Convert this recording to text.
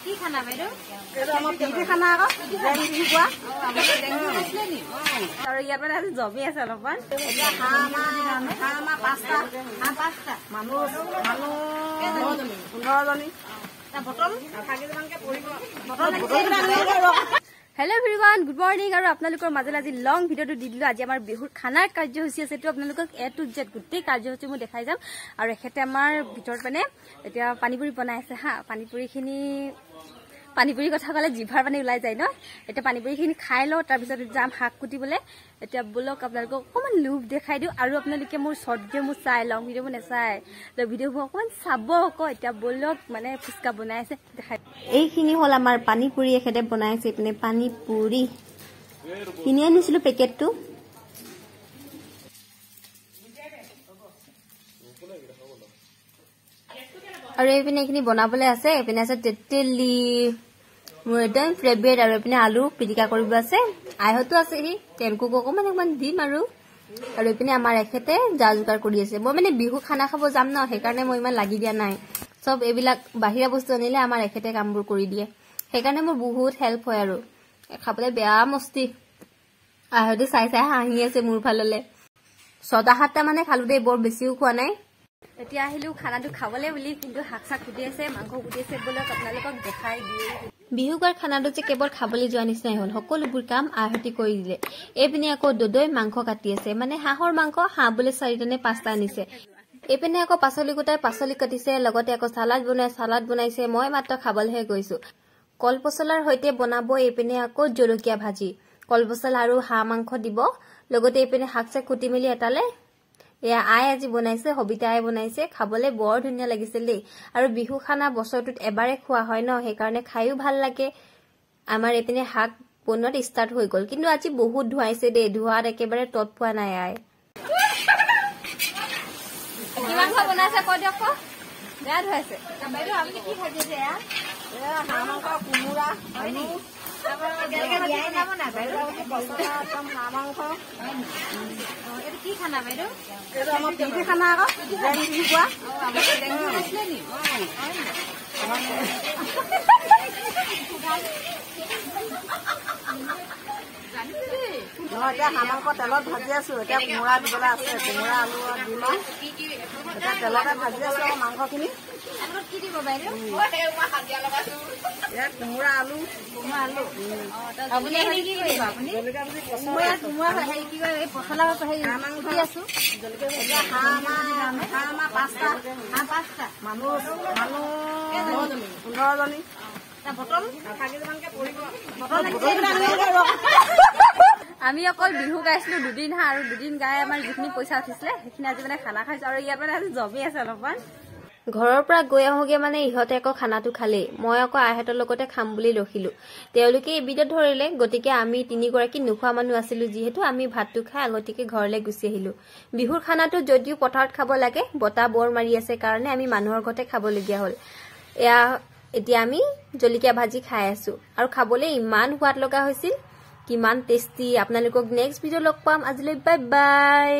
কি খানা বাইদেউ? খানা আকৌ আৰু ইয়াত মানে আজি জমি আছে অলপমান মানুহ 15জনী হেল্ল' এভৰিৱান, গুড মৰ্ণিং। আৰু আপোনালোকৰ মাজলৈ আজি লং ভিডিঅ'টো দি দিলো। আজি আমাৰ বিহুৰ খানাৰ কাৰ্যসূচী আছে, এইটো আপোনালোকক A to Z গোটেই কাৰ্যসূচী মই দেখাই যাম। আৰু এখেতে আমাৰ ভিতৰত মানে এতিয়া পানীপুৰি বনাই আছে হা। পানীপুৰি কথা ক'লে জিভাৰ পানী ওলাই যায় ন। এতিয়া পানীপুৰিখিনি খাই লওঁ, তাৰপিছত যাম শাক কুটিবলৈ। এতিয়া বলক আপোনালোকক অকণমান লোভ দেখাই দিওঁ। আৰু আপোনালোকে মোৰ শ্বৰ্ট ভিডিঅ' মোৰ চাই লং ভিডিঅ' মোৰ নাচায়, ভিডিঅ'বোৰ অকণমান চাব আকৌ। এতিয়া বলক মানে ফুচকা বনাই আছে দেখাই। এইখিনি হ'ল আমাৰ পানীপুৰি এখেতে বনাই আছে। এইপিনে পানীপুৰি কিনি আনিছিলো পেকেটটো। আৰু এইপিনে এইখিনি বনাবলৈ আছে। এইপিনে আছে তেতেলি, মোৰ একদম ফেভৰেট। আৰু এইপিনে আলু পিটিকা কৰিব আছে। আইহঁতো আছে, তেওঁলোকক অকণমান দিম। আৰু এইপিনে আমাৰ এখেতে যা যোগাৰ কৰি আছে। মই মানে বিহু খানা খাব যাম ন, সেইকাৰণে মই ইমান লাগি দিয়া নাই। চব এইবিলাক বাহিৰা বস্তু আনিলে আমাৰ এখেতে কামবোৰ কৰি দিয়ে, সেইকাৰণে মোৰ বহুত হেল্প হয়। আৰু খাবলৈ বেয়া মস্তি। আইহঁতে চাই হাঁহি আছে মোৰ ফাললে। 6-7টা মানে খালো দেই, বৰ বেছিও খোৱা নাই। এতিয়া আহিলো খানাটো খাবলৈ বুলি, কিন্তু শাক চাক কুটি আছে, মাংস কুটি আছে। বলক আপোনালোকক দেখাই দিয়ে। বিহুকাৰ খানাটো যে কেৱল খাবলৈ যোৱা নিচিনাই হ'ল, সকলোবোৰ কাম আইহঁতি কৰি দিলে। এইপিনে আকৌ দদৈ মাংস কাটি আছে, মানে হাঁহৰ মাংস। হাঁহ বোলে 4টা নে 5টা আনিছে। এইপিনে আকৌ পাচলি কুটাই পাচলি কাটিছে, লগতে আকৌ চালাড বনাইছে। মই মাত্ৰ খাবলৈহে গৈছো। কলপচলাৰ সৈতে বনাব এইপিনে আকৌ জলকীয়া ভাজি, কলপচলা আৰু হাঁহ মাংস দিব। লগতে এইপিনে শাক চাক কুটি মেলি এটালে এয়া আই আজি বনাইছে, সবিতা আই বনাইছে। খাবলৈ বৰ ধুনীয়া লাগিছিল দেই। আৰু বিহু খানা বছৰটোত এবাৰে খোৱা হয় ন, সেইকাৰণে খাইও ভাল লাগে। আমাৰ এইপিনে শাক বনোৱাত ষ্টাৰ্ট হৈ গ'ল, কিন্তু আজি বহুত ধুৱাইছে দেই। ধোৱাত একেবাৰে তত পোৱা নাই আই। কি মাংস বনাইছে কৈ দিয়ক। বেয়া ধুৱাইছে বাইদেউ। আপুনি কি ভাজি আছে? হাঁহ মাংস, কোমোৰা, আলু, কি খানা বাইদেউ? খানা আকৌ এতিয়া হাঁহ মাংস তেলত ভাজি আছো। এতিয়া কোমোৰা দিবলৈ আছে, কোমোৰা আলু দিম। এতিয়া তেলতে ভাজি আছো আকৌ মাংসখিনি। কি দিব বাইদেউ? কোমোৰা আলু আপুনি কি কৰিব? আপুনি পচলা মাংস আছো। হাঁহ 5টা, মানুহ 15জনী। আমি অকল বিহু গাইছিলো 2 দিন হা। আৰু 2 দিন গাই আমাৰ যিখিনি পইচা উঠিছিলে সেইখিনি আজি মানে খানা খাইছো। আৰু ইয়াত মানে আজি জমি আছে অলপমান। ঘৰৰ পৰা গৈ আহোগে মানে ইহঁতে আকৌ খানাটো খালেই। মই আকৌ আইহঁতৰ লগতে খাম বুলি ৰখিলো। তেওঁলোকে এবিধত ধৰিলে, গতিকে আমি 3গৰাকী নোখোৱা মানুহ আছিলো যিহেতু, আমি ভাতটো খাই আগতীয়াকে ঘৰলৈ গুচি আহিলো। বিহুৰ খানাটো যদিও পথাৰত খাব লাগে, বতাহ বৰ মাৰি আছে কাৰণে আমি মানুহৰ ঘৰতে খাবলগীয়া হ'ল। এতিয়া আমি জলকীয়া ভাজি খাই আছো। আৰু খাবলৈ ইমান সোৱাদ লগা হৈছিল, কিমান টেষ্টি। আপোনালোকক নেক্সট ভিডিঅ' লগ পাম। আজিলৈ বাই বাই।